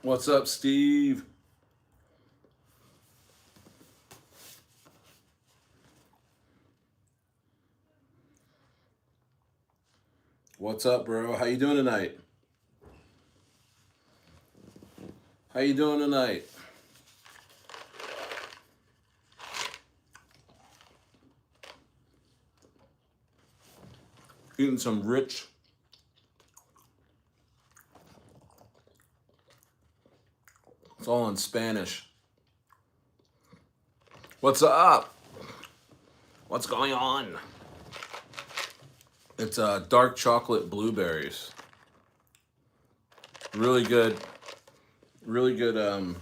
What's up, Steve? What's up, bro? How you doing tonight? How you doing tonight? Eating some rich. It's all in Spanish. What's up? What's going on? It's dark chocolate blueberries. Really good. Really good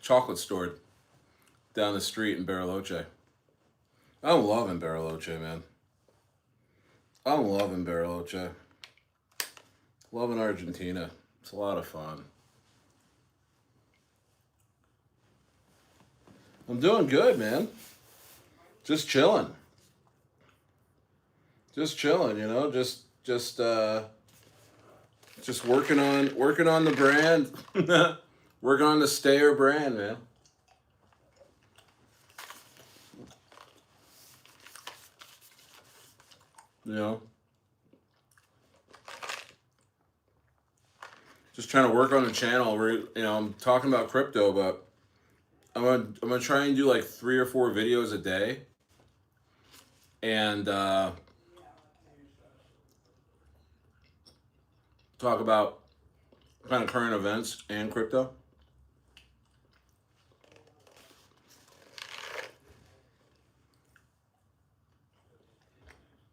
chocolate store down the street in Bariloche. I'm loving Bariloche, man. I'm loving Bariloche. Loving Argentina. It's a lot of fun. I'm doing good, man. Just chilling. Just chilling, you know. Just working on the brand. Working on the Stayer brand, man. You know. Just trying to work on the channel. I'm talking about crypto, but I'm gonna try and do like 3 or 4 videos a day, and talk about kind of current events and crypto.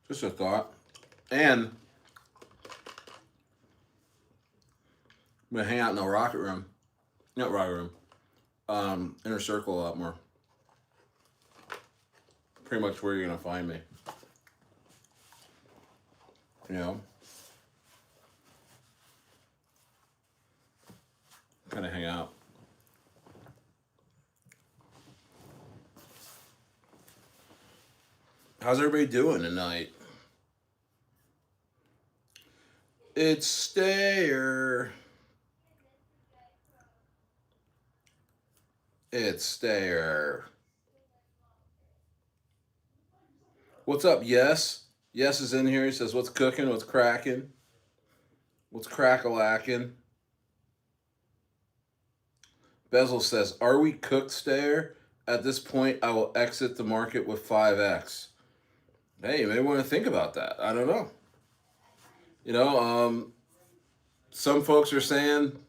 Just a thought. And I'm gonna hang out in the rocket room, not rocket room, inner circle a lot more. Pretty much where you're gonna find me. You know, kind of hang out. How's everybody doing tonight? It's Stayer. It's Stayer. What's up, Yes? Yes is in here. He says, "What's cooking? What's cracking? What's crack-a-lacking?" Bezel says, "Are we cooked, Stayer? At this point, I will exit the market with 5x." Hey, you may want to think about that. I don't know. You know, some folks are saying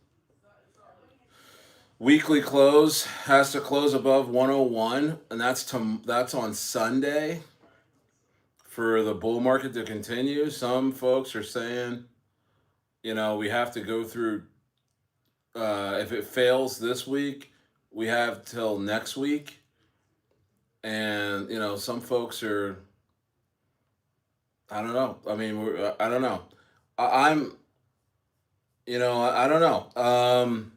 weekly close has to close above 101, and that's on Sunday for the bull market to continue. Some folks are saying, we have to go through. If it fails this week, we have till next week, and some folks are. I don't know. I mean, I don't know. I'm. I don't know.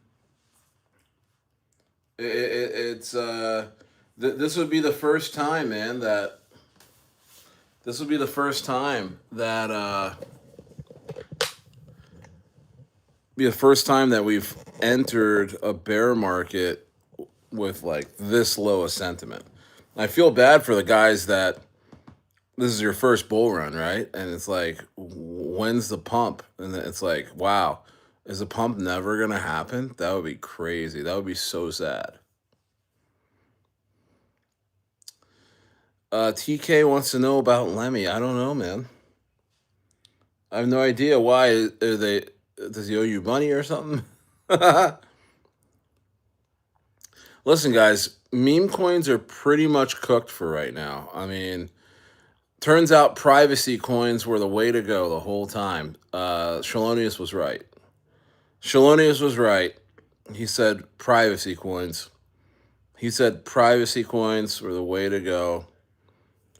It's this would be the first time, man. This would be the first time that be the first time that we've entered a bear market with like this low a sentiment. I feel bad for the guys that this is your first bull run, right? And it's like, when's the pump? And it's like, wow, is the pump never gonna happen? That would be crazy. That would be so sad. TK wants to know about Lemmy. I don't know, man. I have no idea why. Are they? Does he owe you money or something? Listen, guys, meme coins are pretty much cooked for right now. I mean, turns out privacy coins were the way to go the whole time. Shalonius was right. Shalonius was right. He said privacy coins. He said privacy coins were the way to go.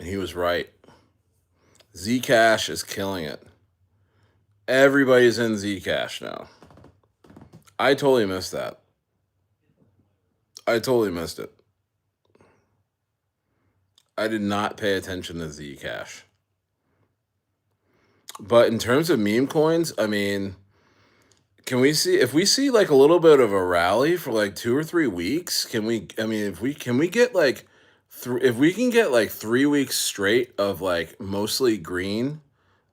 And he was right. Zcash is killing it. Everybody's in Zcash now. I totally missed that. I totally missed it. I did not pay attention to Zcash. But in terms of meme coins, I mean, Can we see if we see like a little bit of a rally for like 2 or 3 weeks? Can we? I mean, if we can we get like if we can get like 3 weeks straight of like mostly green,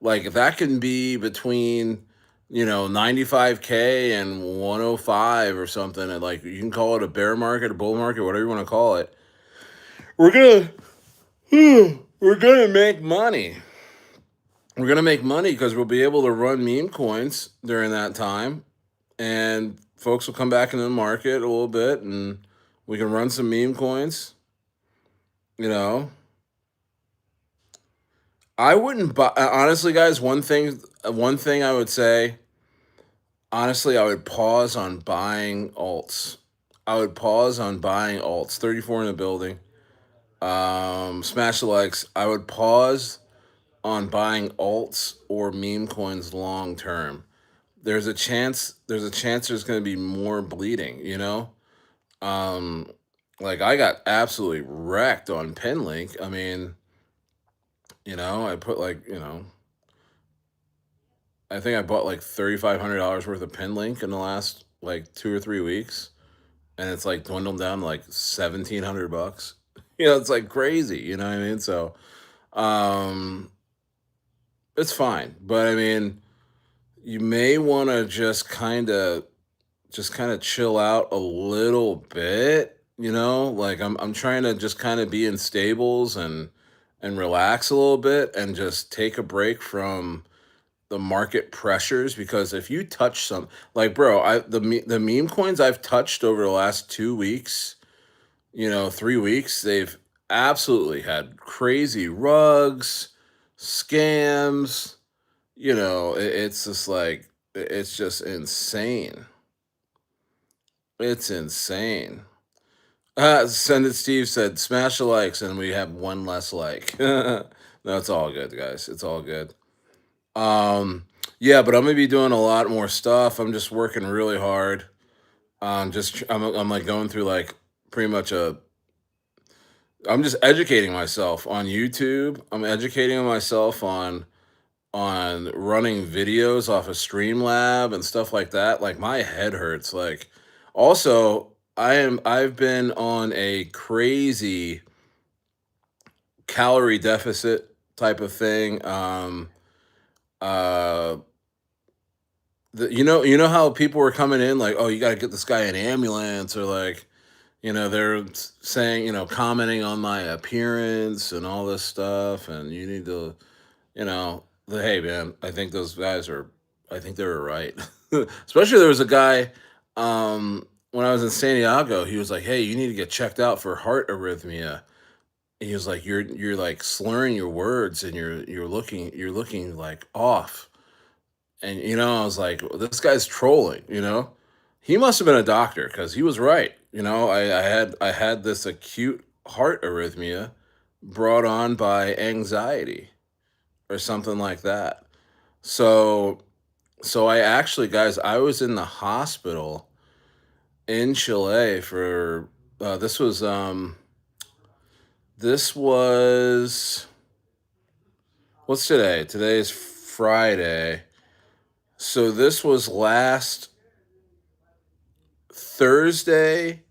like that can be between 95K and 105 or something, and like you can call it a bear market, a bull market, whatever you want to call it. We're gonna we're gonna make money. We're gonna make money because we'll be able to run meme coins during that time, and folks will come back into the market a little bit, and we can run some meme coins. You know, I wouldn't buy honestly, guys. One thing I would say, honestly, I would pause on buying alts. I would pause on buying alts. 34 in the building. Smash the likes. I would pause on buying alts or meme coins long term. There's a chance there's going to be more bleeding. Um, like I got absolutely wrecked on Penlink. I mean, I put like, I think I bought like $3,500 worth of Penlink in the last like 2 or 3 weeks, and it's like dwindled down to like $1,700. It's like crazy. You know what I mean? So, um, it's fine, but I mean, you may want to just kind of chill out a little bit. Like I'm trying to just kind of be in stables and relax a little bit and just take a break from the market pressures, because if you touch some, like, bro, the meme coins I've touched over the last 2 weeks, 3 weeks, they've absolutely had crazy rugs, scams. It's just like it's just insane. It's insane. Send it. Steve said, "Smash the likes," and we have one less like. No, it's all good, guys. It's all good. Um, yeah, but I'm gonna be doing a lot more stuff. I'm just working really hard. I'm like going through like pretty much a. I'm just educating myself on YouTube. I'm educating myself on running videos off of Streamlab and stuff like that. Like my head hurts. Like, also, I've been on a crazy calorie deficit type of thing. Uh you know how people were coming in like, oh, you got to get this guy an ambulance, or like, they're saying, commenting on my appearance and all this stuff, and you need to, hey man, I think they were right. Especially there was a guy, when I was in San Diego, he was like, hey, you need to get checked out for heart arrhythmia. And he was like, you're like slurring your words, and you're looking like off. And I was like, "Well, this guy's trolling. He must have been a doctor, because he was right. I had this acute heart arrhythmia brought on by anxiety or something like that. So I actually, guys, I was in the hospital in Chile for this was what's today? Today is Friday. So this was last Thursday,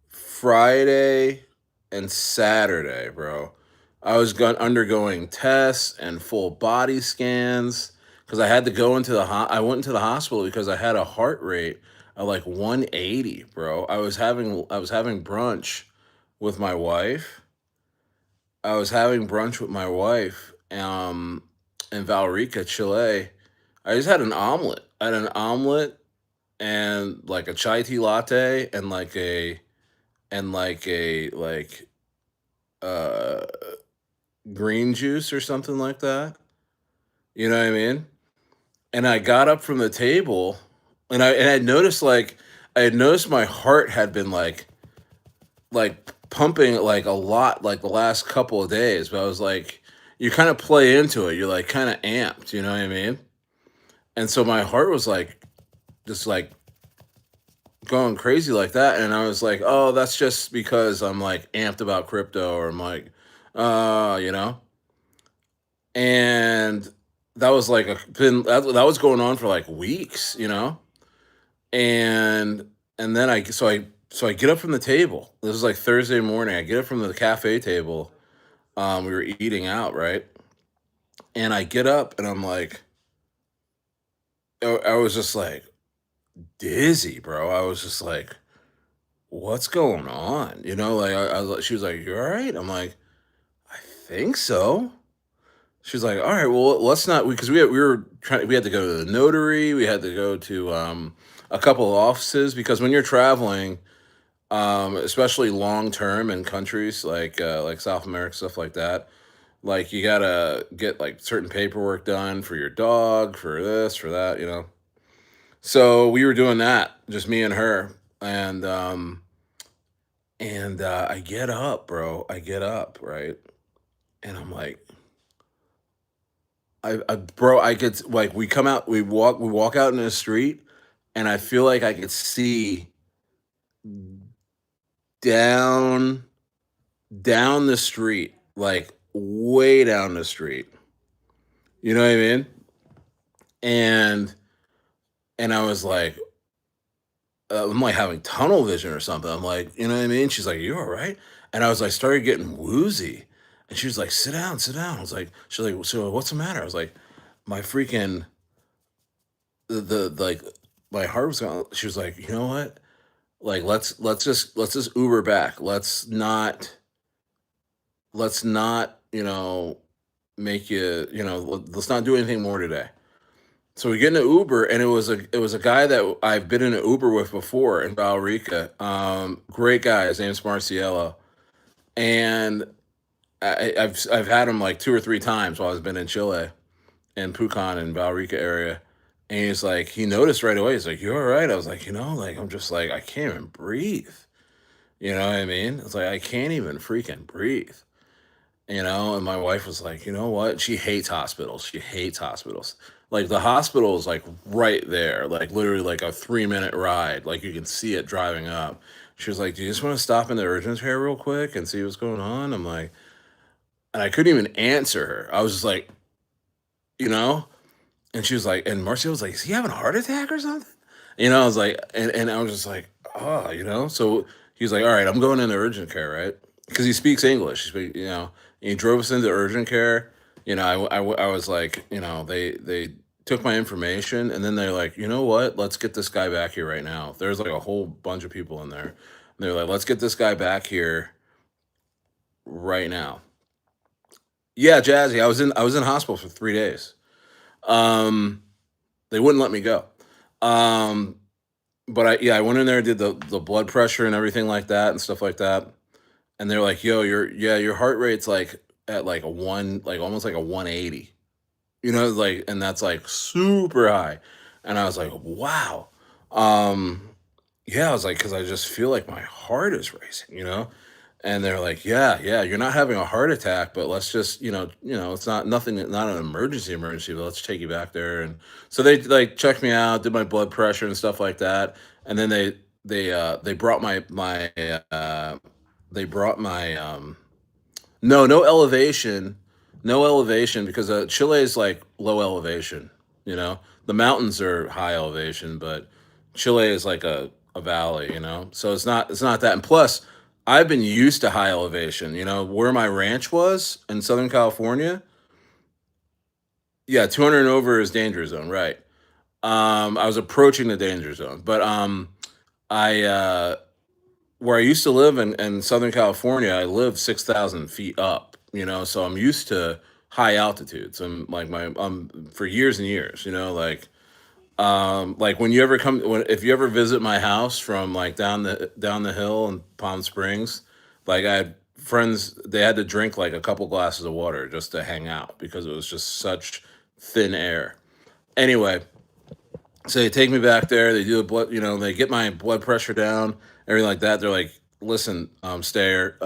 Friday, and Saturday, bro. I was undergoing tests and full body scans because I had to go into I went into the hospital because I had a heart rate of like 180, bro. I was having brunch with my wife. I was having brunch with my wife in Valrica, Chile. I just had an omelet. I had an omelet and like a chai tea latte and like uh green juice or something like that. You know what I mean? And I got up from the table, and I had noticed my heart had been like pumping like a lot like the last couple of days, but I was like, you kind of play into it. You're like kind of amped, you know what I mean? And so my heart was like just like going crazy like that, and I was like, oh, that's just because I'm like amped about crypto, or I'm like, uh, you know. And that was like that was going on for like weeks, and then I get up from the table. This was like Thursday morning. I get up from the cafe table. We were eating out, right? And I get up and I'm like, I was just like dizzy, bro. I was just like, what's going on? Like she was like, you all right? I'm like, I think so. She's like, all right, well, let's not, because we had to go to the notary, we had to go to a couple of offices, because when you're traveling, especially long term in countries like South America, stuff like that, like you gotta get like certain paperwork done for your dog, for this, for that. So we were doing that, just me and her, and I get up, bro. I get up, right, and I'm like, bro, I could like we walk out in the street, and I feel like I could see down down the street, like way down the street. You know what I mean? And I was like, I'm like having tunnel vision or something. I'm like, you know what I mean? She's like, "You all right?" And I was like, started getting woozy, and she was like, "Sit down, sit down." I was like, she's like, "So what's the matter?" I was like, my freaking the like my heart was going. She was like, "You know what? Like let's just Uber back. Let's not, make let's not do anything more today." So we get in an Uber, and it was a guy that I've been in an Uber with before in Valrica. Great guy. His name's Marciello, and I've had him like two or three times while I've been in Chile and Pucon and Valrica area. And he's like, he noticed right away. He's like, "You all right?" I was like, like I'm just like I can't even breathe. You know what I mean? It's like I can't even freaking breathe. And my wife was like, "You know what? She hates hospitals. She hates hospitals. Like the hospital is like right there, like literally like a 3-minute ride. Like you can see it driving up." She was like, "Do you just want to stop in the urgent care real quick and see what's going on?" I'm like, and I couldn't even answer her. I was just like, you know, and she was like, and Marcia was like, "Is he having a heart attack or something?" I was like, and I was just like, oh, So he was like, "All right, I'm going into urgent care, right?" Because he speaks English. And he drove us into urgent care. I was like, they took my information, and then they're like, "You know what? Let's get this guy back here right now." There's like a whole bunch of people in there. And they're like, "Let's get this guy back here right now." Yeah, Jazzy. I was in hospital for 3 days. Um, they wouldn't let me go. Um, but I went in there, did the blood pressure and everything like that and stuff like that. And they're like, "Yo, your heart rate's like at like a one, like almost like a 180." Like, and that's like super high. And I was like, "Wow." Um, yeah, I was like, because I just feel like my heart is racing. And they're like, "Yeah, yeah, you're not having a heart attack, but let's just, it's not nothing, not an emergency, but let's take you back there." And so they like checked me out, did my blood pressure and stuff like that. And then they brought my no, no elevation, no elevation, because Chile is like low elevation. The mountains are high elevation, but Chile is like a valley. So it's not that. And plus, I've been used to high elevation. Where my ranch was in Southern California. Yeah, 200 and over is danger zone, right? I was approaching the danger zone, but I where I used to live in Southern California, I lived 6,000 feet up, so I'm used to high altitudes. I'm like for years and years, like when you ever if you ever visit my house from like down the hill in Palm Springs, like I had friends, they had to drink like a couple glasses of water just to hang out because it was just such thin air. Anyway, so they take me back there. They do a blood, they get my blood pressure down, everything like that. They're like, "Listen, Stayer,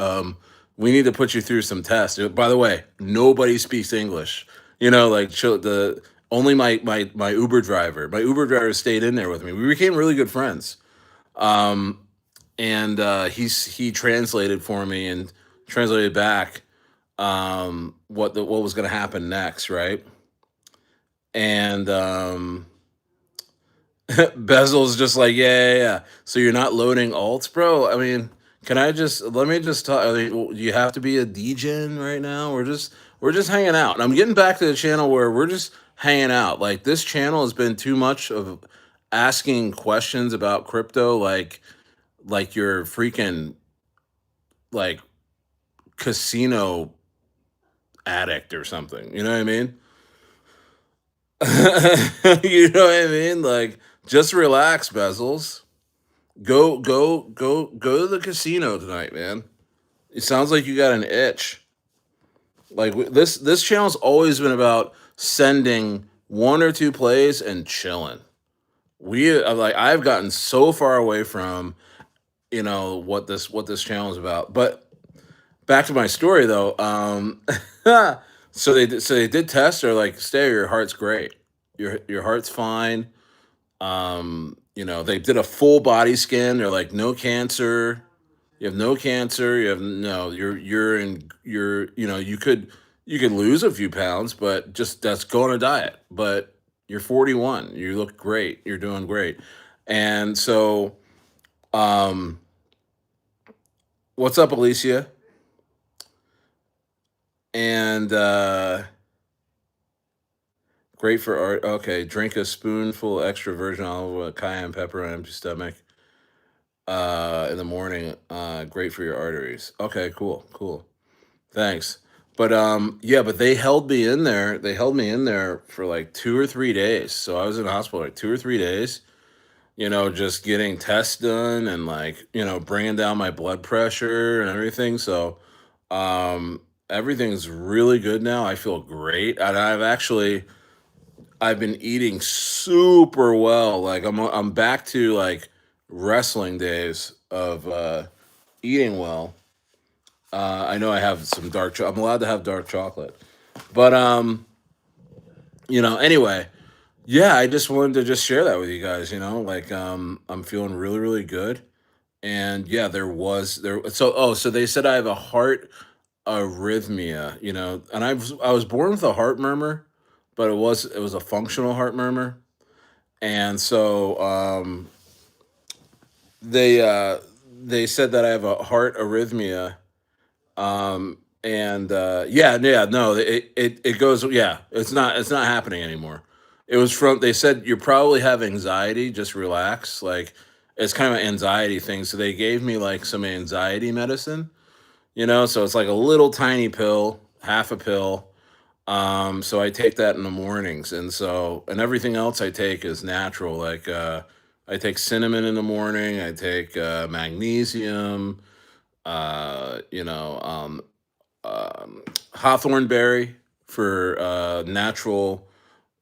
we need to put you through some tests." By the way, nobody speaks English. Like the only my Uber driver. My Uber driver stayed in there with me. We became really good friends. Um, and he translated for me and translated back what was going to happen next, right? And Bezel's just like, yeah, yeah, yeah. So you're not loading alts, bro? I mean, can I just let me just talk? I mean, you have to be a degen right now. We're just hanging out, and I'm getting back to the channel where we're just hanging out. Like this channel has been too much of asking questions about crypto, like you're freaking like casino addict or something. You know what I mean? You know what I mean? Like, just relax, Bezels. Go to the casino tonight, man. It sounds like you got an itch. Like this channel's always been about sending one or two plays and chilling. I've gotten so far away from what this channel is about. But back to my story though. So they did test. They're like, stay. Your heart's great. Your heart's fine. They did a full body scan. They're like, no cancer. You have no cancer. You have no. You could lose a few pounds, but just that's go on a diet. But you're 41. You look great. You're doing great. And so, um, what's up, Alicia? And great for art. Okay, drink a spoonful extra virgin olive oil, cayenne pepper on empty stomach. In the morning. Great for your arteries. Okay, cool, cool. Thanks. But yeah, but they held me in there. They held me in there for like 2 or 3 days. So I was in the hospital like 2 or 3 days. Just getting tests done and like bringing down my blood pressure and everything. So everything's really good now. I feel great, and I've been eating super well. Like I'm back to like wrestling days of eating well. I know I have some I'm allowed to have dark chocolate. But anyway, yeah, I just wanted to just share that with you guys, like I'm feeling really really good. And yeah, so they said I have a heart arrhythmia, and I was born with a heart murmur, but it was a functional heart murmur. And so they uh they said that I have a heart arrhythmia. And yeah, yeah, no, it goes, yeah, it's not happening anymore. It was from They said you probably have anxiety, just relax. Like it's kind of an anxiety thing. So they gave me like some anxiety medicine, so it's like a little tiny pill, half a pill. So I take that in the mornings, and everything else I take is natural. Like I take cinnamon in the morning, I take magnesium, uh, you know, um, hawthorn berry for natural,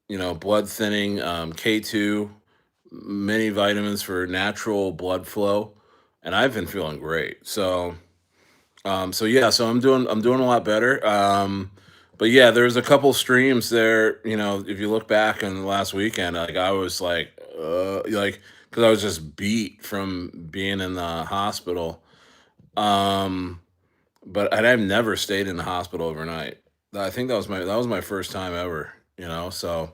blood thinning, K2, many vitamins for natural blood flow, and I've been feeling great. So yeah, so I'm doing a lot better. But yeah, there's a couple streams there. If you look back in the last weekend, like I was like because I was just beat from being in the hospital. Um, and I've never stayed in the hospital overnight. I think that was my first time ever. So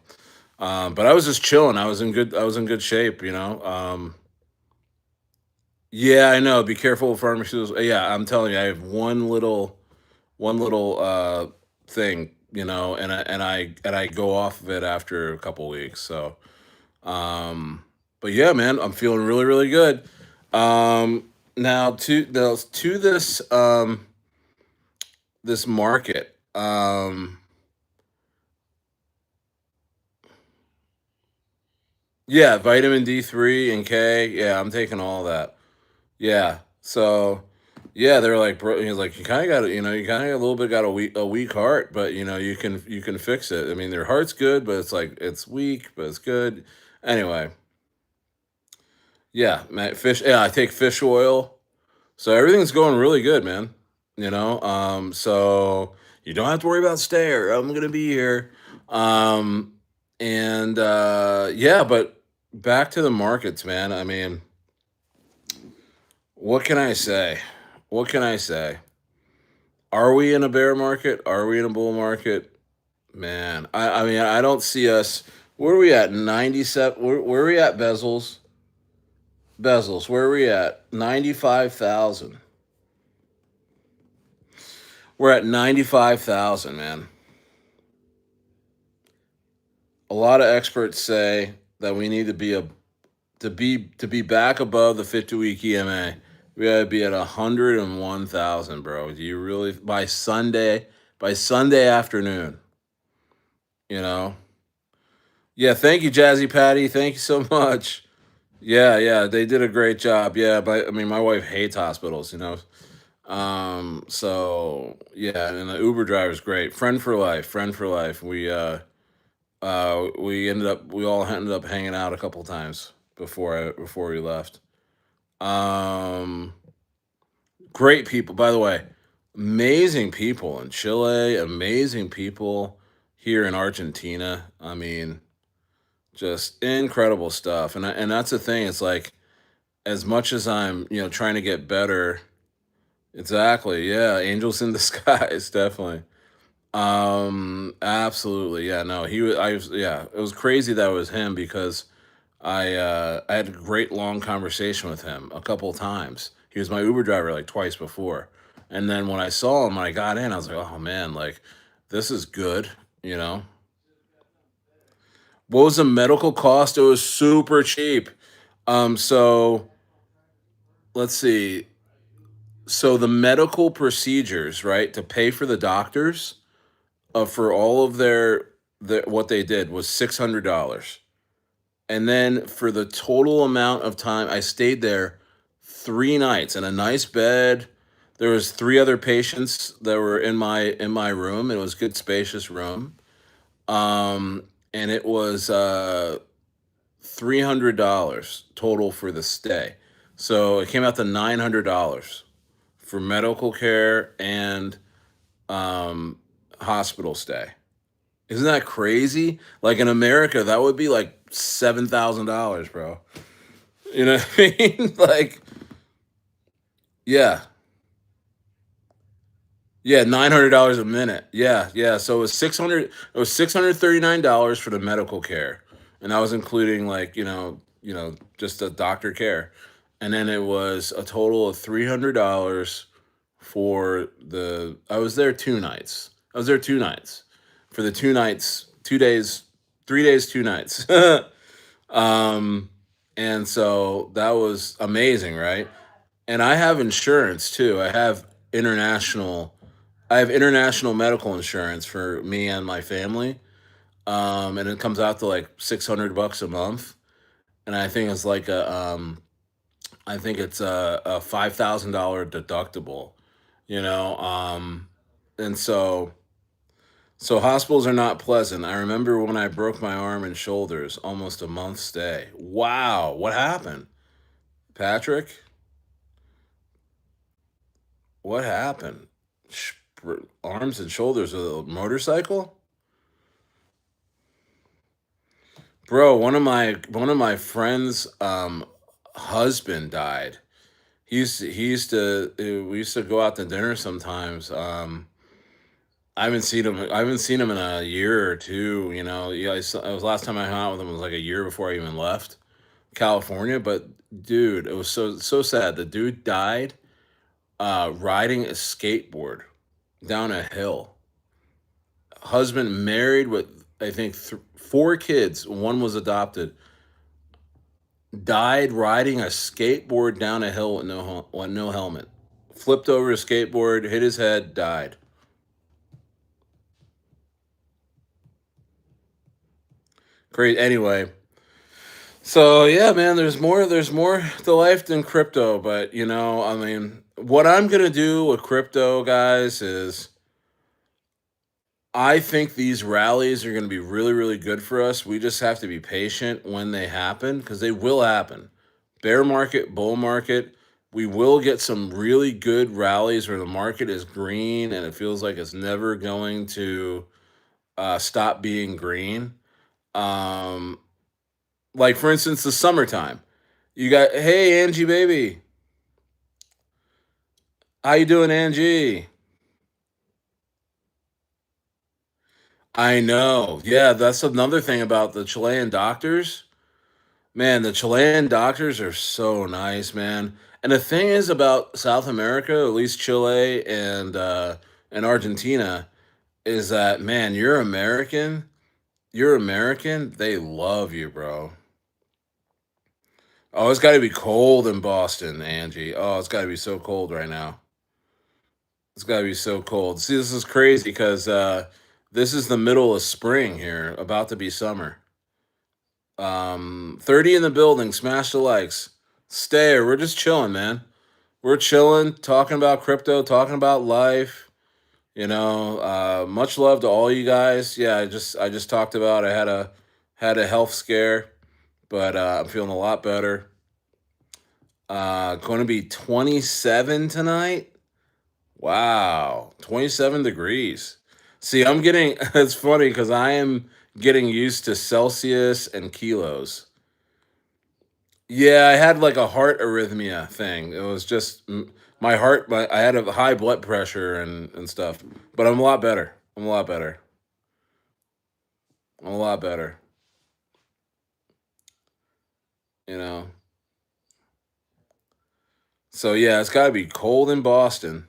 but I was just chilling. I was in good shape. Yeah, I know. Be careful with pharmaceuticals. Yeah, I'm telling you, I have one little thing, and I go off of it after a couple weeks. So, um, but yeah, man, I'm feeling really really good. Now to this market. Yeah, vitamin D3 and K. Yeah, I'm taking all that. Yeah. So, yeah, they're like, bro, he's like, you kind of got to, you kind of a little bit got a weak heart, but you can fix it. I mean, their heart's good, but it's like it's weak, but it's good. Anyway, yeah, man, fish. Yeah, I take fish oil, so everything's going really good, man. So you don't have to worry about stare. I'm gonna be here. Um, and yeah, but back to the markets, man. I mean, what can I say? What can I say? Are we in a bear market? Are we in a bull market? Man, I mean, I don't see us. Where are we at? 97. Where are we at? Bezels. Bezels. Where are we at? 95,000. We're at 95,000, man. A lot of experts say that we need to be a to be back above the 50-week EMA. We gotta be at 101,000, bro. Do you really by Sunday afternoon? You know. Yeah. Thank you, Jazzy Patty. Thank you so much. Yeah, yeah, they did a great job. Yeah, but I mean, my wife hates hospitals, you know. So yeah, and the Uber driver's great. Friend for life, friend for life. We all ended up hanging out a couple times before we left. Um, Great people, by the way. Amazing people in Chile, amazing people here in Argentina. I mean, just incredible stuff. And that's the thing. It's like as much as I'm, trying to get better. Exactly. Yeah, angels in disguise, definitely. Absolutely. Yeah, no. Yeah, it was crazy that it was him because I had a great long conversation with him a couple times. He was my Uber driver like twice before. And then when I saw him when I got in, I was like, "Oh man, like this is good, you know." What was the medical cost? It was super cheap. So let's see. So the medical procedures, right, to pay for the doctors, for all of their what they did was $600. And then for the total amount of time I stayed there 3 nights in a nice bed. There was 3 other patients that were in my room. It was a good spacious room. Um, and it was $300 total for the stay. So it came out to $900 for medical care and um hospital stay. Isn't that crazy? Like in America, that would be like $7,000, bro. You know what I mean? Like, yeah, yeah, $900 a minute. Yeah, yeah. So it was 600. It was $639 for the medical care, and that was including like just the doctor care, and then it was a total of $300 for the. I was there 2 nights. I was there 2 nights. For the 2 nights, 2 days, 3 days, 2 nights. um, and so that was amazing, right? And I have insurance too. International I have international medical insurance for me and my family. And it comes out to like $600 a month. And I think it's a $5,000 deductible, you know. And so hospitals are not pleasant. I remember when I broke my arm and shoulders, almost a month stay. Wow, what happened? Patrick, what happened? Arms and shoulders with a motorcycle? Bro, one of my friends' husband died. We used to go out to dinner sometimes. I haven't seen him in a year or two. Yeah, it was last time I hung out with him was like a year before I even left California. But dude, it was so sad. The dude died riding a skateboard down a hill. Husband married with I think 4 kids. One was adopted. Died riding a skateboard down a hill with no helmet. Flipped over a skateboard, hit his head, died. Great. Anyway, so yeah, man, there's more to life than crypto, but I mean, what I'm gonna do with crypto, guys, is I think these rallies are gonna be really, really good for us. We just have to be patient when they happen because they will happen. Bear market, bull market. We will get some really good rallies where the market is green and it feels like it's never going to stop being green. Um, like for instance, the summertime. You got hey Angie baby, how you doing, Angie? I know. Yeah, that's another thing about the Chilean doctors. Man, the Chilean doctors are so nice, man. And the thing is about South America, at least Chile and Argentina, is that man, you're American, they love you, bro. Oh, it's got to be cold in Boston, Angie. Oh, it's got to be so cold right now. It's got to be so cold. See, this is crazy because this is the middle of spring here, about to be summer. 30 in the building, smash the likes. Stay, we're just chilling, man. We're chilling, talking about crypto, talking about life. Much love to all you guys. Yeah, I just talked about I had a health scare, but I'm feeling a lot better. Going to be 27 tonight. Wow, 27 degrees. See, I'm getting it's funny because I am getting used to Celsius and kilos. Yeah, I had like a heart arrhythmia thing. It was just my heart. I had a high blood pressure and stuff, but I'm a lot better. I'm a lot better. I'm a lot better. You know. So yeah, it's got to be cold in Boston.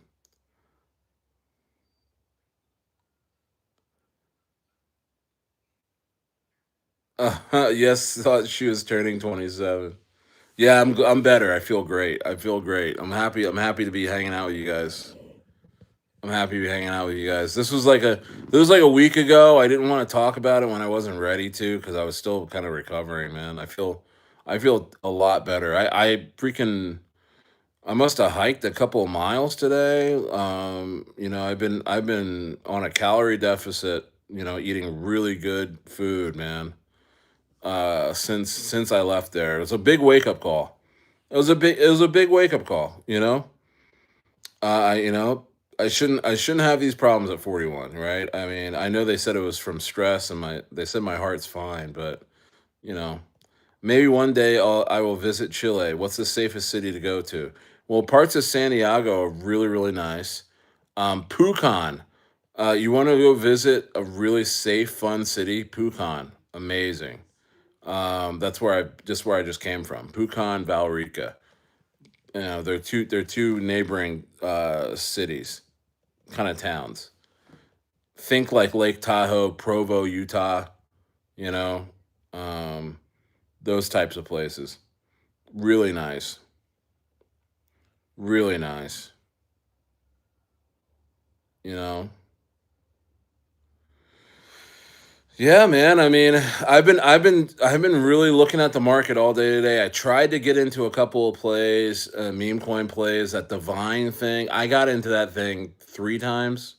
Yes, thought she was turning 27. Yeah, I'm better. I feel great. I feel great. I'm happy. I'm happy to be hanging out with you guys. I'm happy to be hanging out with you guys. This was like a week ago. I didn't want to talk about it when I wasn't ready to because I was still kind of recovering, man. I feel a lot better. I must have hiked a couple of miles today. I've been on a calorie deficit, eating really good food, man. Since I left there. It was a big wake up call. It was a big wake up call, you know? I you know, I shouldn't have these problems at 41, right? I mean, I know they said it was from stress and they said my heart's fine, but you know, maybe one day I will visit Chile. What's the safest city to go to? Well, parts of Santiago are really, really nice. Pucon. You want to go visit a really safe, fun city? Pucon. Amazing. That's where I just came from. Pucon, Valrica. They're two neighboring cities, kind of towns. Think like Lake Tahoe, Provo, Utah, you know, um, those types of places. Really nice. Really nice. You know. Yeah, man. I mean, I've been really looking at the market all day today. I tried to get into a couple of plays, meme coin plays, that divine thing. I got into that thing 3 times.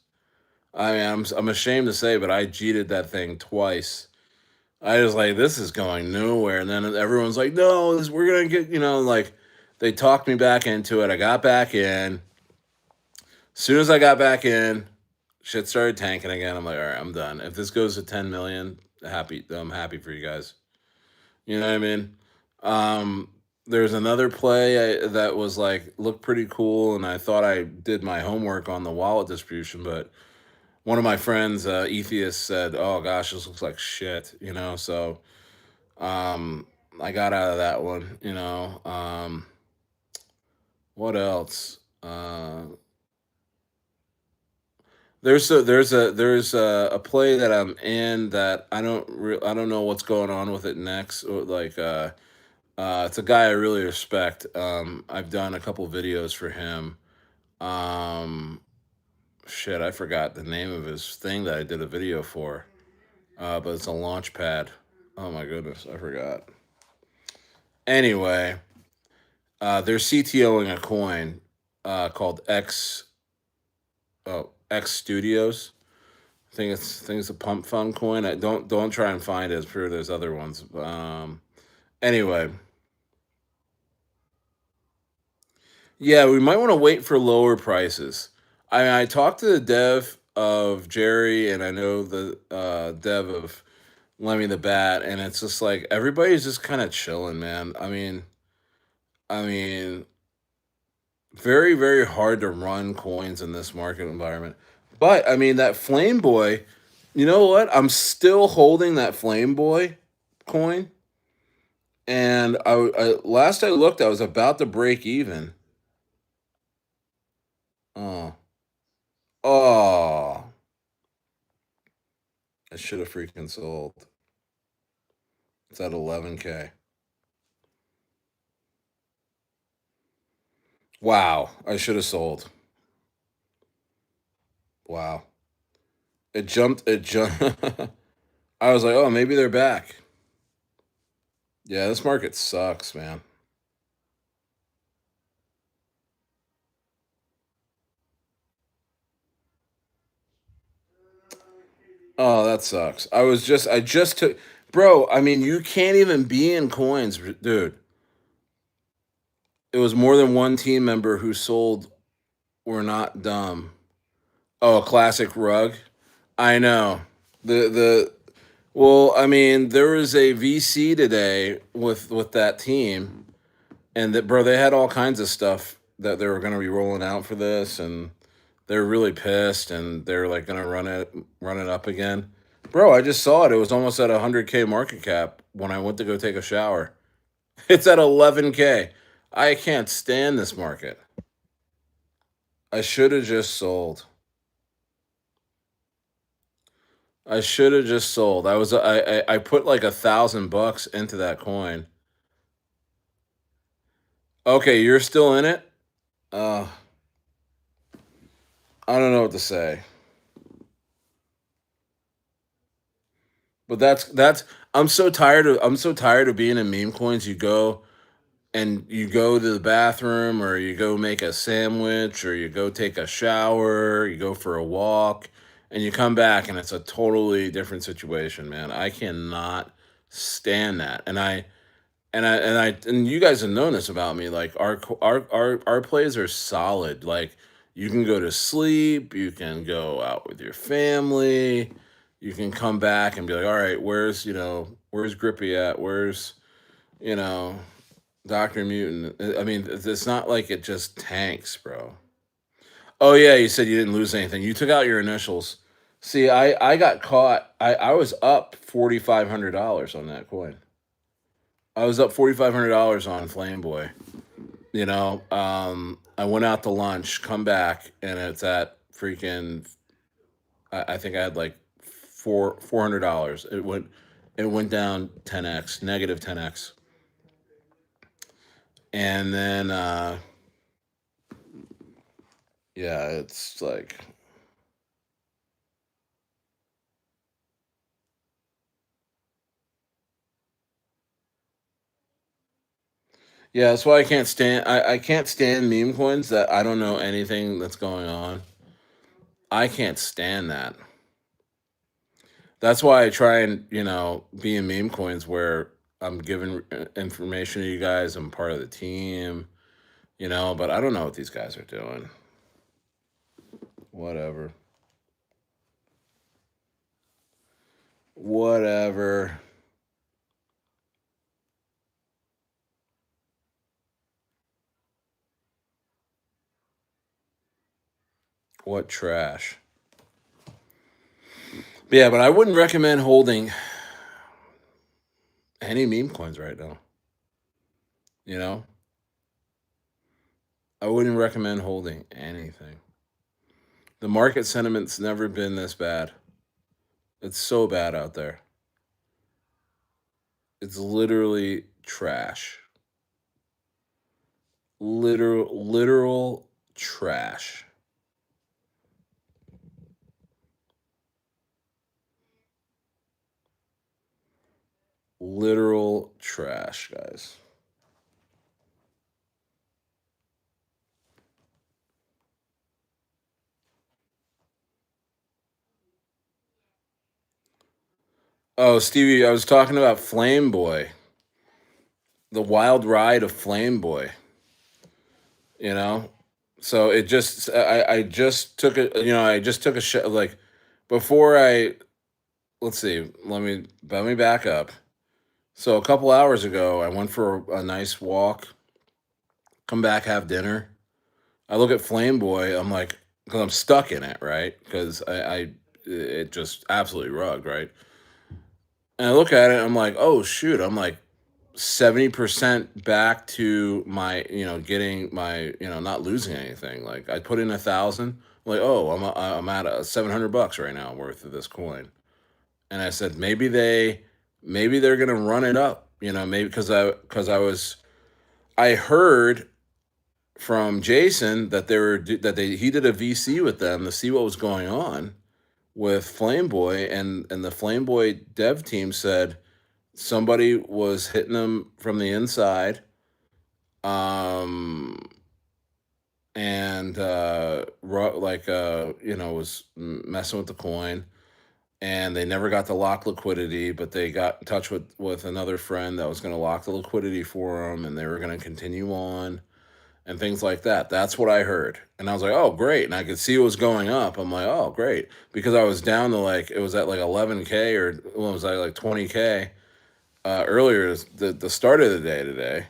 I mean, I'm ashamed to say, but I cheated that thing twice. I was like, this is going nowhere. And then everyone's like, no, we're gonna get, like they talked me back into it. I got back in. As soon as I got back in, shit started tanking again. I'm like, all right, I'm done. If this goes to 10 million, I'm happy for you guys. You know what I mean? Um, there's another play that was like looked pretty cool, and I thought I did my homework on the wallet distribution, but one of my friends, Atheist, said, "Oh gosh, this looks like shit," So um, I got out of that one. What else? There's a play that I'm in that I don't know what's going on with it next. It's a guy I really respect. I've done a couple videos for him. Um, Shit, I forgot the name of his thing that I did a video for. But it's a launch pad. Oh my goodness, I forgot. Anyway, they're CTOing a coin called X Studios. I think it's a pump fund coin. I don't try and find it. I'm sure there's other ones. Anyway, yeah, we might want to wait for lower prices. I talked to the dev of Jerry, and I know the dev of Lemmy the Bat, and it's just like everybody's just kind of chilling, man. I mean, very, very hard to run coins in this market environment. But I mean, that Flame Boy. You know what? I'm still holding that Flame Boy coin, and last I looked, I was about to break even. Oh, oh, I should have freaking sold. It's at 11K. Wow, I should have sold. Wow, it jumped. It jumped. I was like, oh, maybe they're back. Yeah, this market sucks, man. Oh, that sucks. I just took, bro. I mean, you can't even be in coins, dude. It was more than one team member who sold. We're not dumb. Oh, a classic rug. I know. The well, I mean, there was a VC today with that team, and that bro, they had all kinds of stuff that they were going to be rolling out for this, and they're really pissed, and they're like going to run it up again. Bro, I just saw it. It was almost at 100K market cap when I went to go take a shower. It's at 11K. I can't stand this market. I should have just sold. I should have just sold. I put like $1,000 into that coin. Okay, you're still in it? Uh, I don't know what to say. But that's I'm so tired of being in meme coins. You go and you go to the bathroom, or you go make a sandwich, or you go take a shower, you go for a walk, and you come back and it's a totally different situation, man. I cannot stand that. And you guys have known this about me. Like our plays are solid. Like you can go to sleep, you can go out with your family, you can come back and be like, all right, where's Grippy at? Where's you know Dr. Mutant? I mean, it's not like it just tanks, bro. Oh yeah, you said you didn't lose anything. You took out your initials. See, I got caught. I was up $4,500 on that coin. I was up $4,500 on Flameboy. I went out to lunch, come back, and it's at freaking. I think I had like $400. It went down 10x, negative 10x, and then yeah, it's like yeah, that's why I can't stand meme coins that I don't know anything that's going on. I can't stand that. That's why I try and, be in meme coins where I'm giving information to you guys. I'm part of the team, but I don't know what these guys are doing. Whatever. Whatever. What trash. But yeah, but I wouldn't recommend holding any meme coins right now. You know, I wouldn't recommend holding anything. The market sentiment's never been this bad. It's so bad out there. It's literally trash. Literal trash. Literal trash, guys. Oh, Stevie, I was talking about Flame Boy, the wild ride of Flame Boy. You know, so I just took a I just took a like before I let's see, let me back up. So a couple hours ago, I went for a nice walk, come back, have dinner. I look at Flame Boy. I'm like, because I'm stuck in it, right? Because I it just absolutely rugged, right? And I look at it, I'm like, oh shoot, I'm like 70% back to my, getting my, not losing anything. Like I put in 1,000, like, oh, I'm at 700 bucks right now worth of this coin. And I said, maybe they're gonna run it up, maybe I heard from Jason that he did a VC with them to see what was going on with Flameboy, and the Flameboy dev team said somebody was hitting them from the inside, um, and was messing with the coin, and they never got to lock liquidity, but they got in touch with another friend that was going to lock the liquidity for them, and they were going to continue on and things like that. That's what I heard. And I was like, oh, great. And I could see it was going up. I'm like, oh, great. Because I was down to it was at like 11K, or what was I, like 20K earlier, the start of the day today.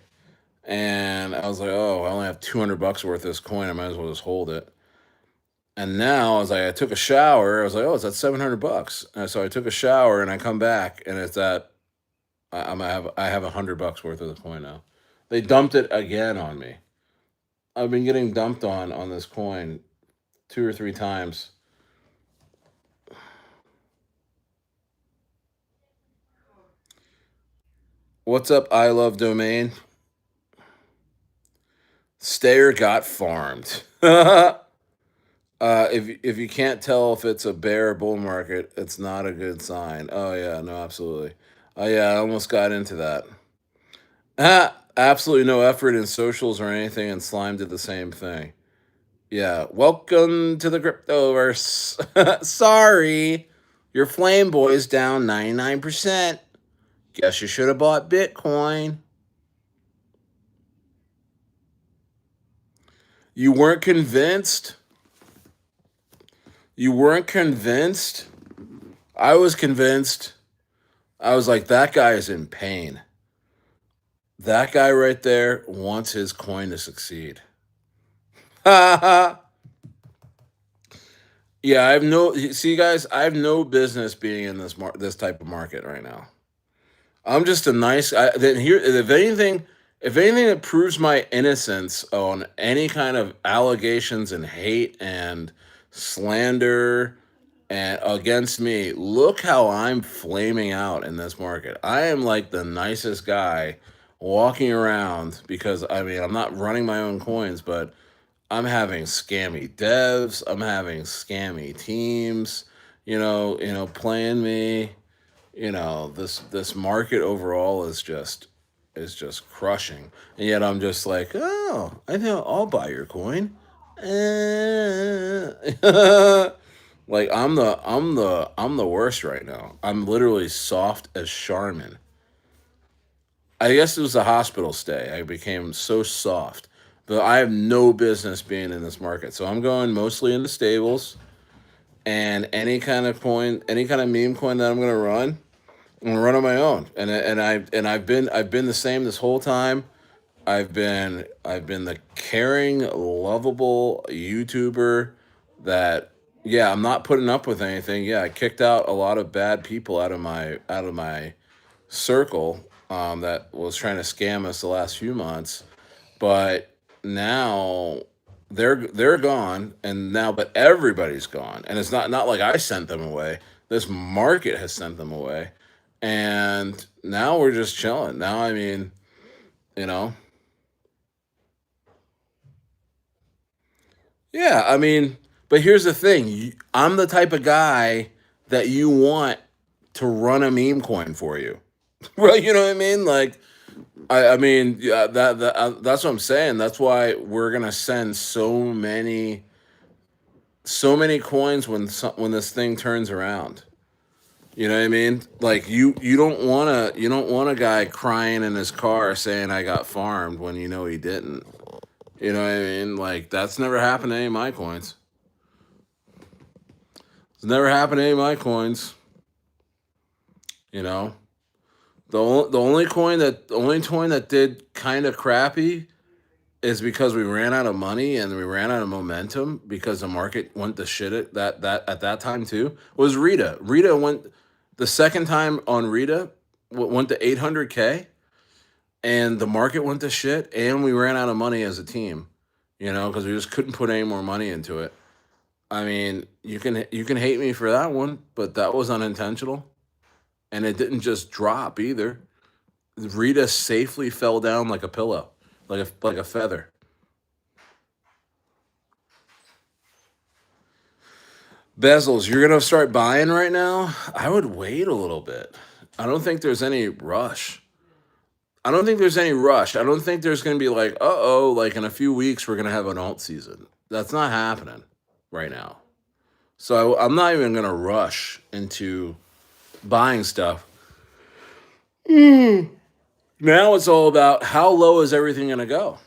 And I was like, oh, I only have 200 bucks worth of this coin. I might as well just hold it. And now I was like, I took a shower. I was like, oh, it's at 700 bucks. And so I took a shower and I come back and it's at, I have 100 bucks worth of the coin now. They dumped it again on me. I've been getting dumped on this coin 2 or 3 times. What's up? I love domain. Stayer got farmed. If you can't tell if it's a bear or bull market, it's not a good sign. Oh yeah, no, absolutely. Oh yeah, I almost got into that. Absolutely no effort in socials or anything, and Slime did the same thing. Yeah, welcome to the cryptoverse. Sorry, your flame boy's down 99%. Guess you should have bought Bitcoin. You weren't convinced? You weren't convinced? I was convinced. I was like, that guy is in pain. That guy right there wants his coin to succeed. Yeah, I have no see guys, I have no business being in this type of market right now. I'm just a nice then here if anything that proves my innocence on any kind of allegations and hate and slander and against me, look how I'm flaming out in this market. I am like the nicest guy walking around because I mean, I'm not running my own coins, but I'm having scammy devs, I'm having scammy teams, playing me. This market overall is just crushing. And yet I'm just like, oh, I know I'll buy your coin. Like I'm the worst right now. I'm literally soft as Charmin. I guess it was a hospital stay. I became so soft. But I have no business being in this market. So I'm going mostly into stables and any kind of coin, any kind of meme coin that I'm gonna run. I'm gonna run on my own. And I've been the same this whole time. I've been the caring, lovable YouTuber that, yeah, I'm not putting up with anything. Yeah, I kicked out a lot of bad people out of my circle, that was trying to scam us the last few months. But now they're gone, and now but everybody's gone, and it's not like I sent them away. This market has sent them away, and now we're just chilling. Now I mean, you know, yeah, I mean, but here's the thing: I'm the type of guy that you want to run a meme coin for you, right? You know what I mean? Like, I mean, yeah, that's what I'm saying. That's why we're gonna send so many coins when this thing turns around. You know what I mean? Like you don't want a guy crying in his car saying I got farmed when you know he didn't. You know what I mean? Like that's never happened to any of my coins. It's never happened to any of my coins. You know, the only coin that did kind of crappy is because we ran out of money and we ran out of momentum because the market went to shit at that time too. Was Rita. Rita went the second time on Rita went to 800K, and the market went to shit, and we ran out of money as a team, because we just couldn't put any more money into it. I mean, you can hate me for that one, but that was unintentional, and it didn't just drop either. Rita safely fell down like a pillow, like a feather. Bezels, you're gonna start buying right now? I would wait a little bit. I don't think there's any rush. I don't think there's any rush. I don't think there's gonna be like, like in a few weeks we're gonna have an alt season. That's not happening right now. So I'm not even gonna rush into buying stuff. Now it's all about how low is everything gonna go,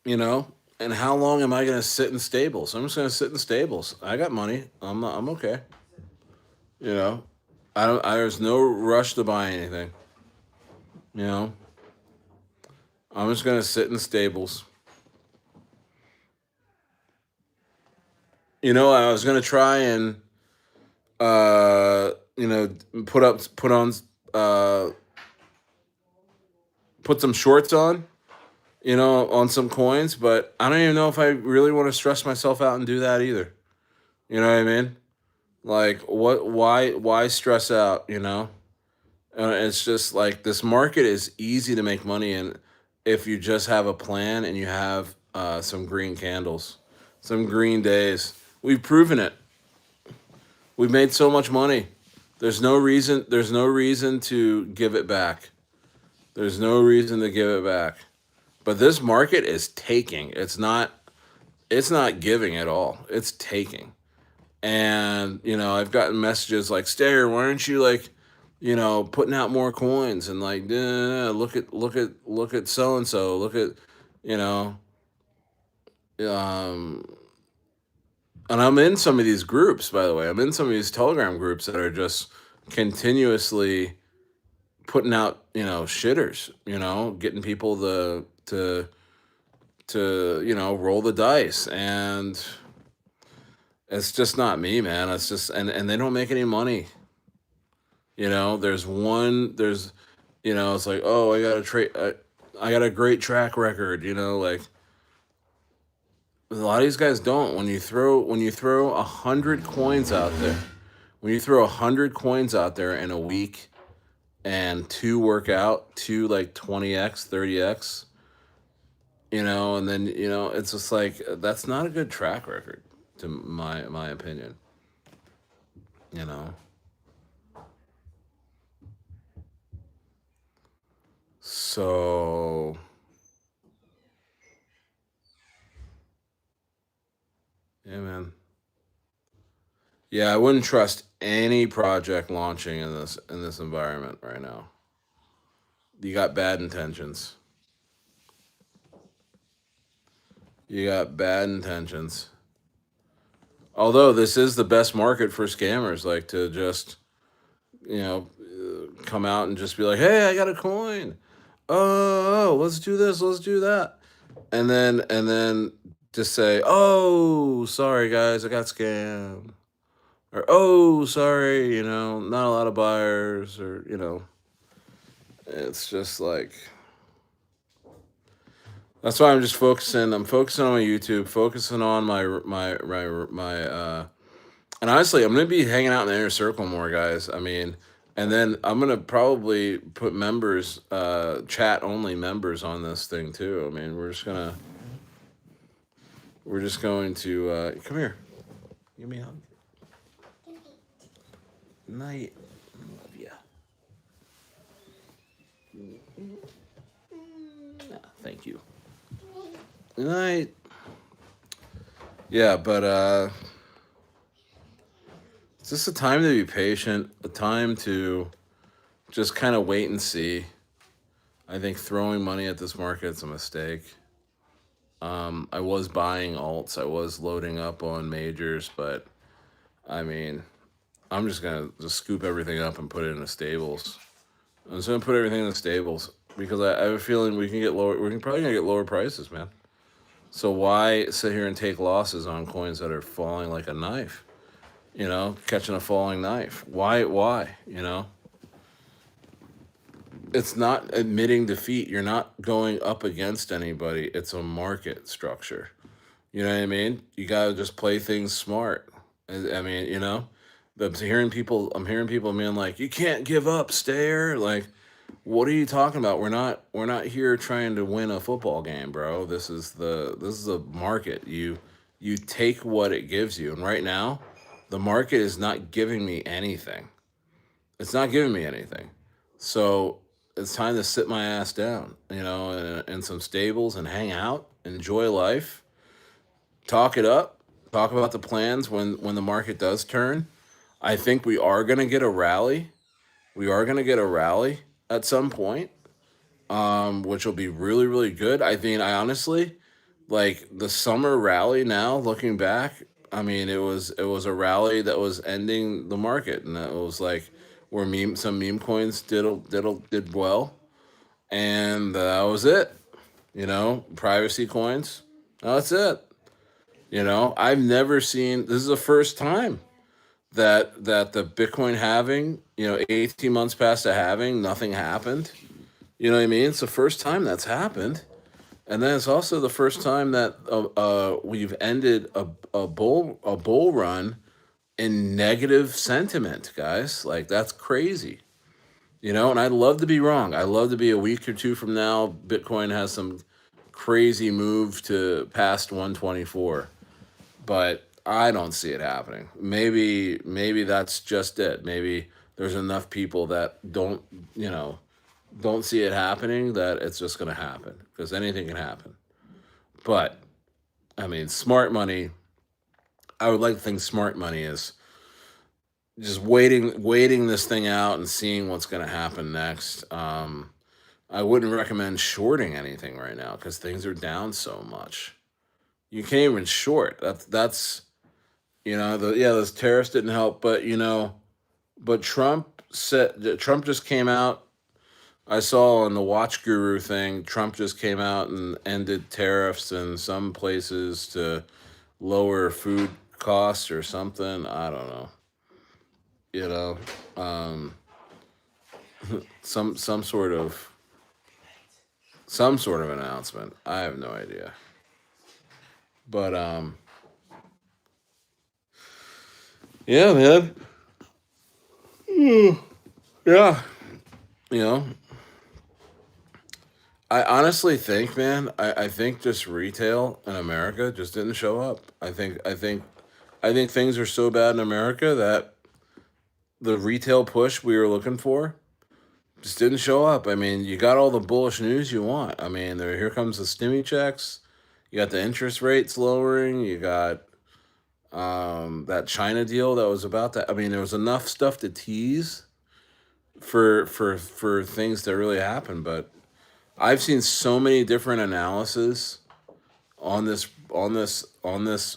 and how long am I gonna sit in stables? I'm just gonna sit in stables. I got money. I'm okay. You know, I don't. There's no rush to buy anything. You know, I'm just gonna sit in stables. I was gonna try and uh, you know, put on uh, put some shorts on, on some coins, but I don't even know if I really want to stress myself out and do that either. You know what I mean? Like, what? Why stress out? It's just like this market is easy to make money in if you just have a plan and you have some green candles, some green days. We've proven it. We've made so much money. There's no reason. There's no reason to give it back. There's no reason to give it back. But this market is taking. It's not. It's not giving at all. It's taking. And I've gotten messages like, Stayer, why aren't you like, putting out more coins, and like, look at so and so, look at, you know, um, and I'm in some of these groups, by the way. I'm in some of these Telegram groups that are just continuously putting out, shitters, getting people to roll the dice, and it's just not me, man. It's just, and they don't make any money. It's like, oh, I got a trade. I got a great track record. Like a lot of these guys don't. When you throw 100 coins out there, when you throw 100 coins out there in a week, and two work out, two like 20x, 30x, and then it's just like that's not a good track record, to my opinion. You know. So yeah, man. Yeah, I wouldn't trust any project launching in this environment right now. You got bad intentions. You got bad intentions. Although this is the best market for scammers, like to just come out and just be like, "Hey, I got a coin. Oh, let's do this. Let's do that," and then just say, "Oh, sorry guys, I got scammed." Or, oh, sorry, not a lot of buyers, or it's just like that's why I'm just focusing. I'm focusing on my YouTube, focusing on my and honestly, I'm gonna be hanging out in the inner circle more, guys. I mean, and then I'm gonna probably put members, chat only members on this thing too. I mean, we're just going to come here, give me a hug. Night, love ya. Thank you. Good night. Yeah, but it's just a time to be patient, a time to just kind of wait and see. I think throwing money at this market's a mistake. I was buying alts, I was loading up on majors, but I mean, I'm just gonna just scoop everything up and put it in the stables. I'm just gonna put everything in the stables. because I have a feeling we can get lower. We can probably gonna get lower prices, man. So why sit here and take losses on coins that are falling like a knife? Catching a falling knife. Why? Why? It's not admitting defeat. You're not going up against anybody. It's a market structure. You know what I mean? You gotta just play things smart. I mean, I'm hearing people being like, "You can't give up, stare." Like, what are you talking about? We're not here trying to win a football game, bro. This is a market. You take what it gives you, and right now, the market is not giving me anything. It's not giving me anything. So it's time to sit my ass down, in some stables and hang out, enjoy life, talk it up, talk about the plans when the market does turn. I think we are gonna get a rally. We are gonna get a rally at some point, which will be really, really good. I honestly like the summer rally now, looking back. I mean, it was a rally that was ending the market, and that was like where some meme coins did well, and that was it. Privacy coins. That's it. I've never seen. This is the first time that the Bitcoin halving, 18 months past the halving, nothing happened. You know what I mean? It's the first time that's happened. And then it's also the first time that we've ended a bull run in negative sentiment, guys. Like, that's crazy. And I'd love to be wrong. I'd love to be a week or two from now. Bitcoin has some crazy move to past 124, but I don't see it happening. Maybe that's just it. Maybe there's enough people that don't see it happening that it's just going to happen, because anything can happen. But I mean, smart money. I would like to think smart money is just waiting this thing out and seeing what's going to happen next. I wouldn't recommend shorting anything right now because things are down so much. You can't even short. That's those tariffs didn't help, but Trump just came out. I saw on the Watch Guru thing, Trump just came out and ended tariffs in some places to lower food costs or something. I don't know. You know, um, some sort of announcement. I have no idea. But yeah, man. Yeah, you know, I honestly think, man, I think just retail in America just didn't show up. I think things are so bad in America that the retail push we were looking for just didn't show up. I mean, you got all the bullish news you want. I mean, here comes the stimmy checks. You got the interest rates lowering. You got that China deal that was about that. I mean, there was enough stuff to tease for things to really happen. But I've seen so many different analyses on this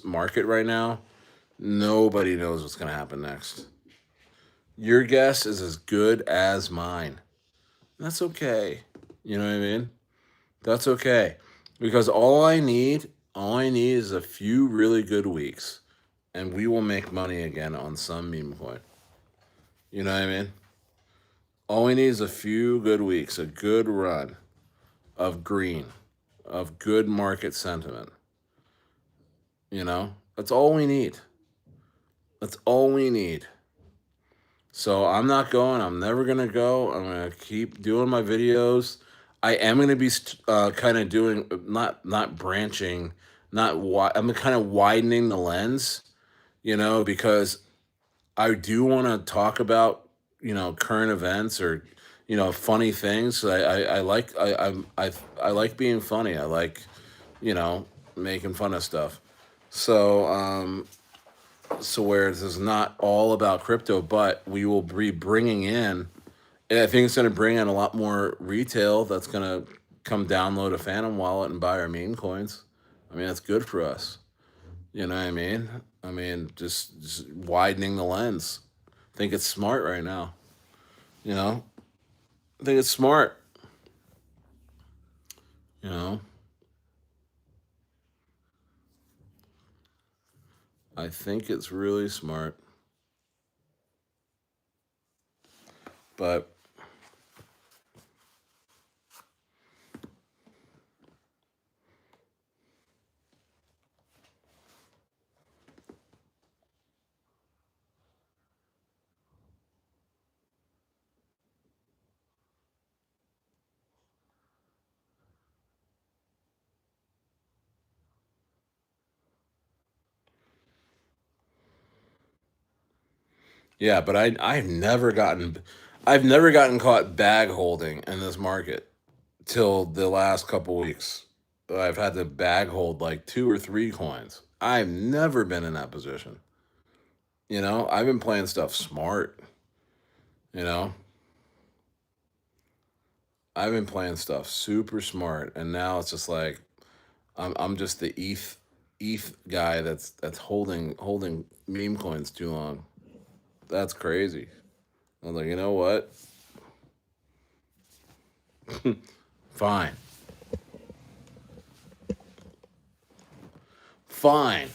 market right now. Nobody knows what's going to happen next. Your guess is as good as mine. That's okay. You know what I mean? That's okay. Because all I need is a few really good weeks, and we will make money again on some meme coin. You know what I mean? All we need is a few good weeks, a good run of green, of good market sentiment. That's all we need. That's all we need. So I'm not going. I'm never gonna go. I'm gonna keep doing my videos. I am gonna be kind of doing, not branching, I'm kind of widening the lens, because I do want to talk about current events or funny things. I like I like being funny. I like you know making fun of stuff. So where this is not all about crypto, but we will be bringing in. And I think it's going to bring in a lot more retail that's going to come download a Phantom wallet and buy our meme coins. I mean, that's good for us. You know what I mean? I mean, just widening the lens. I think it's smart right now. You know, I think it's smart. You know, I think it's really smart. But yeah, but I've never gotten caught bag holding in this market till the last couple weeks. I've had to bag hold like two or three coins. I've never been in that position. You know, I've been playing stuff smart. You know, I've been playing stuff super smart, and now it's just like I'm just the ETH guy that's holding meme coins too long. That's crazy. I'm like, you know what? Fine, fine.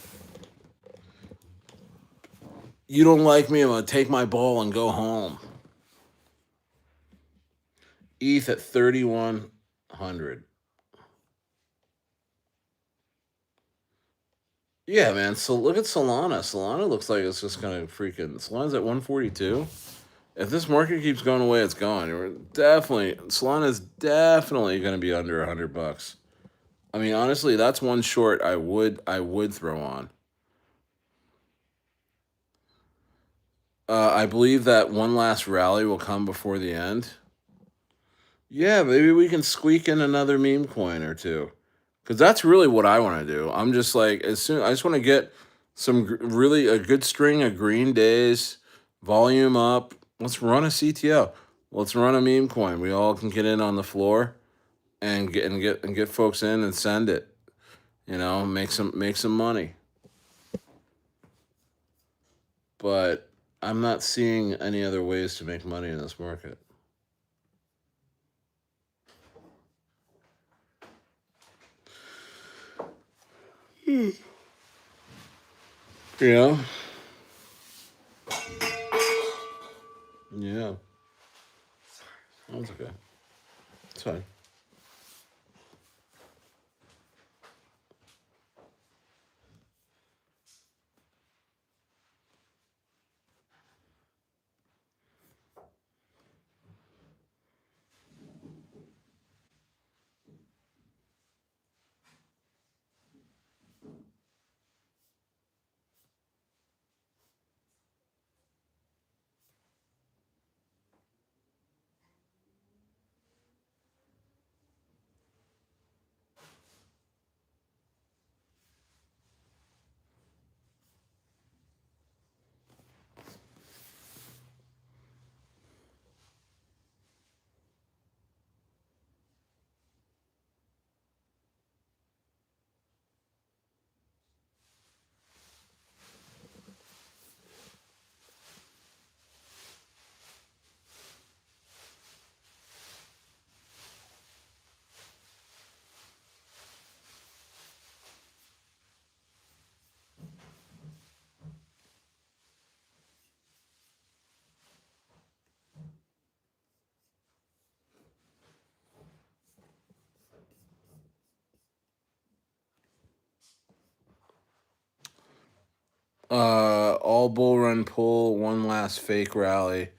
You don't like me? I'm gonna take my ball and go home. ETH at 3,100. Yeah, man. So look at Solana. Solana looks like it's just gonna freaking. Solana's at 142. If this market keeps going away, it's going. We're definitely Solana's definitely gonna be under $100. I mean, honestly, that's one short I would throw on. I believe that one last rally will come before the end. Yeah, maybe we can squeak in another meme coin or two, because that's really what I want to do. I'm just like, as soon I just want to get really a good string of green days, volume up. Let's run a CTO. Let's run a meme coin. We all can get in on the floor and get folks in and send it. You know, make some money. But I'm not seeing any other ways to make money in this market. You know? Yeah. That's okay. It's fine. All bull run pull, one last fake rally.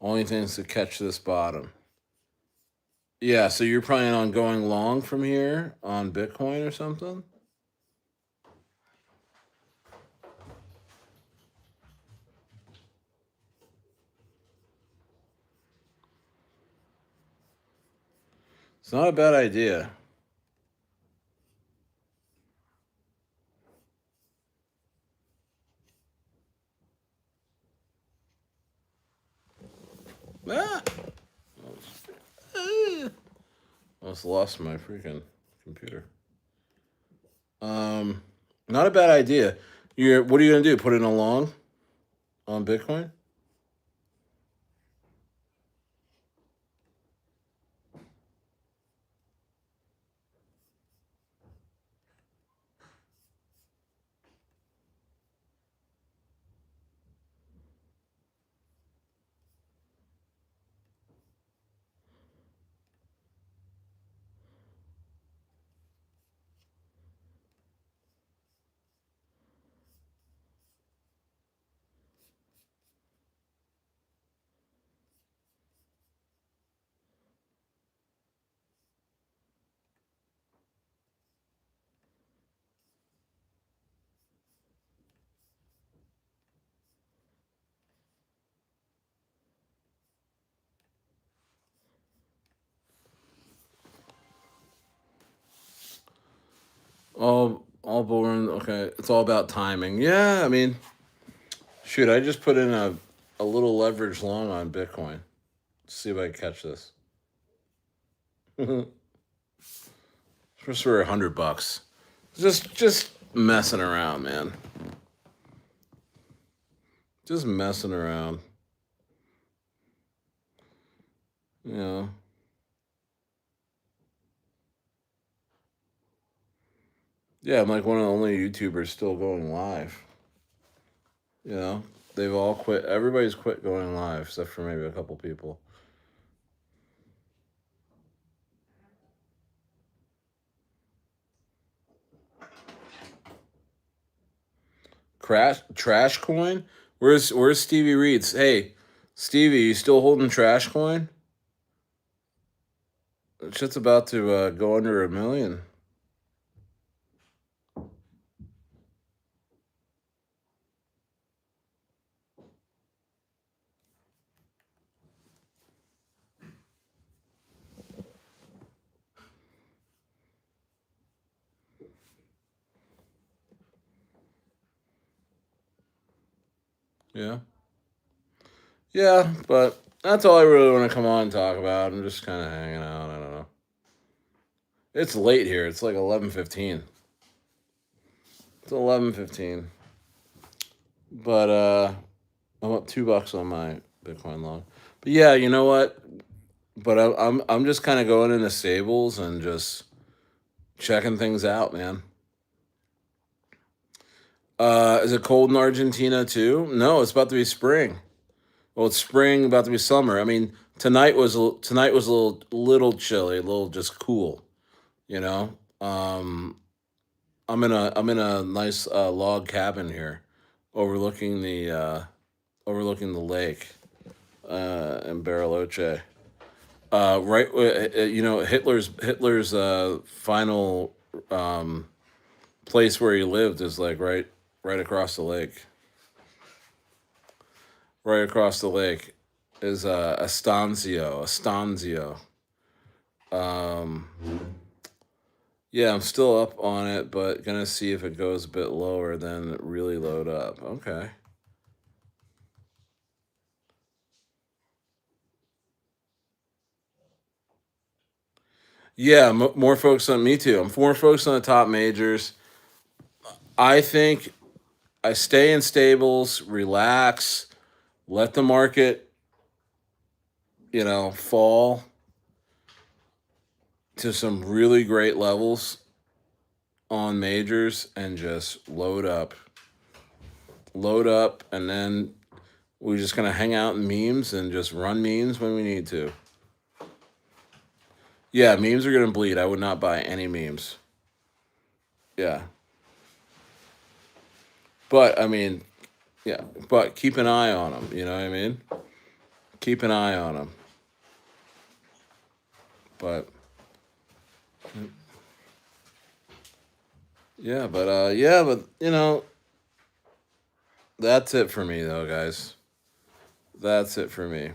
Only things to catch this bottom. Yeah, so you're planning on going long from here on Bitcoin or something? It's not a bad idea. Ah! I almost lost my freaking computer. Um, Not a bad idea. What are you gonna do? Put in a long on Bitcoin? All born. Okay, it's all about timing. Yeah, I mean, shoot, I just put in a little leverage long on Bitcoin. See if I can catch this. Just for $100. Just messing around, man. Just messing around. You know. Yeah, I'm like one of the only YouTubers still going live. You know, they've all quit. Everybody's quit going live except for maybe a couple people. Trash coin. Where's Stevie Reeds? Hey, Stevie, you still holding trash coin? Shit's about to go under 1 million. Yeah, yeah, but that's all I really want to come on and talk about. I'm just kind of hanging out. I don't know. It's late here. It's like 11:15. It's 11:15. But I'm up $2 on my Bitcoin long. But yeah, you know what? But I'm just kind of going into stables and just checking things out, man. Is it cold in Argentina too? No, it's about to be spring. Well, it's spring, about to be summer. I mean, tonight was a little chilly, a little just cool. You know, I'm in a nice log cabin here, overlooking the lake in Bariloche. Right, you know, Hitler's final place where he lived is like right across the lake. Right across the lake is Estanzio. Um, yeah, I'm still up on it, but gonna see if it goes a bit lower, then really load up. Okay. Yeah, more focused on me too. I'm more focused on the top majors. I think I stay in stables, relax, let the market, fall to some really great levels on majors and just load up, and then we're just gonna hang out in memes and just run memes when we need to. Yeah, memes are gonna bleed. I would not buy any memes. Yeah, but I mean, yeah, but keep an eye on them. You know what I mean? Keep an eye on them. But yeah, but that's it for me though, guys. That's it for me.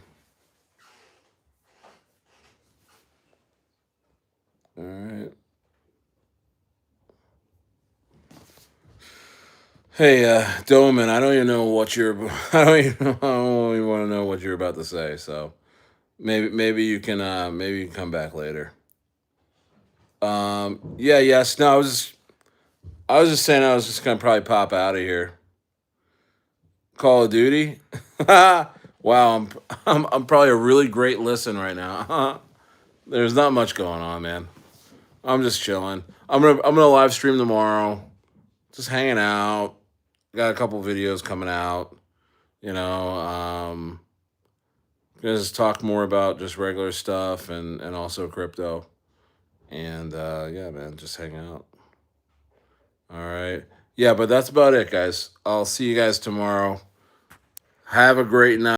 All right. Hey, Doman, I don't even know what you're. I don't even want to know what you're about to say. So maybe you can maybe you can come back later. Yeah, yes. No, I was just saying I was just gonna probably pop out of here. Call of Duty. Wow, I'm probably a really great listen right now. There's not much going on, man. I'm just chilling. I'm gonna live stream tomorrow. Just hanging out. Got a couple videos coming out. You know, gonna just talk more about just regular stuff and also crypto. And yeah, man, just hang out. All right. Yeah, but that's about it, guys. I'll see you guys tomorrow. Have a great night.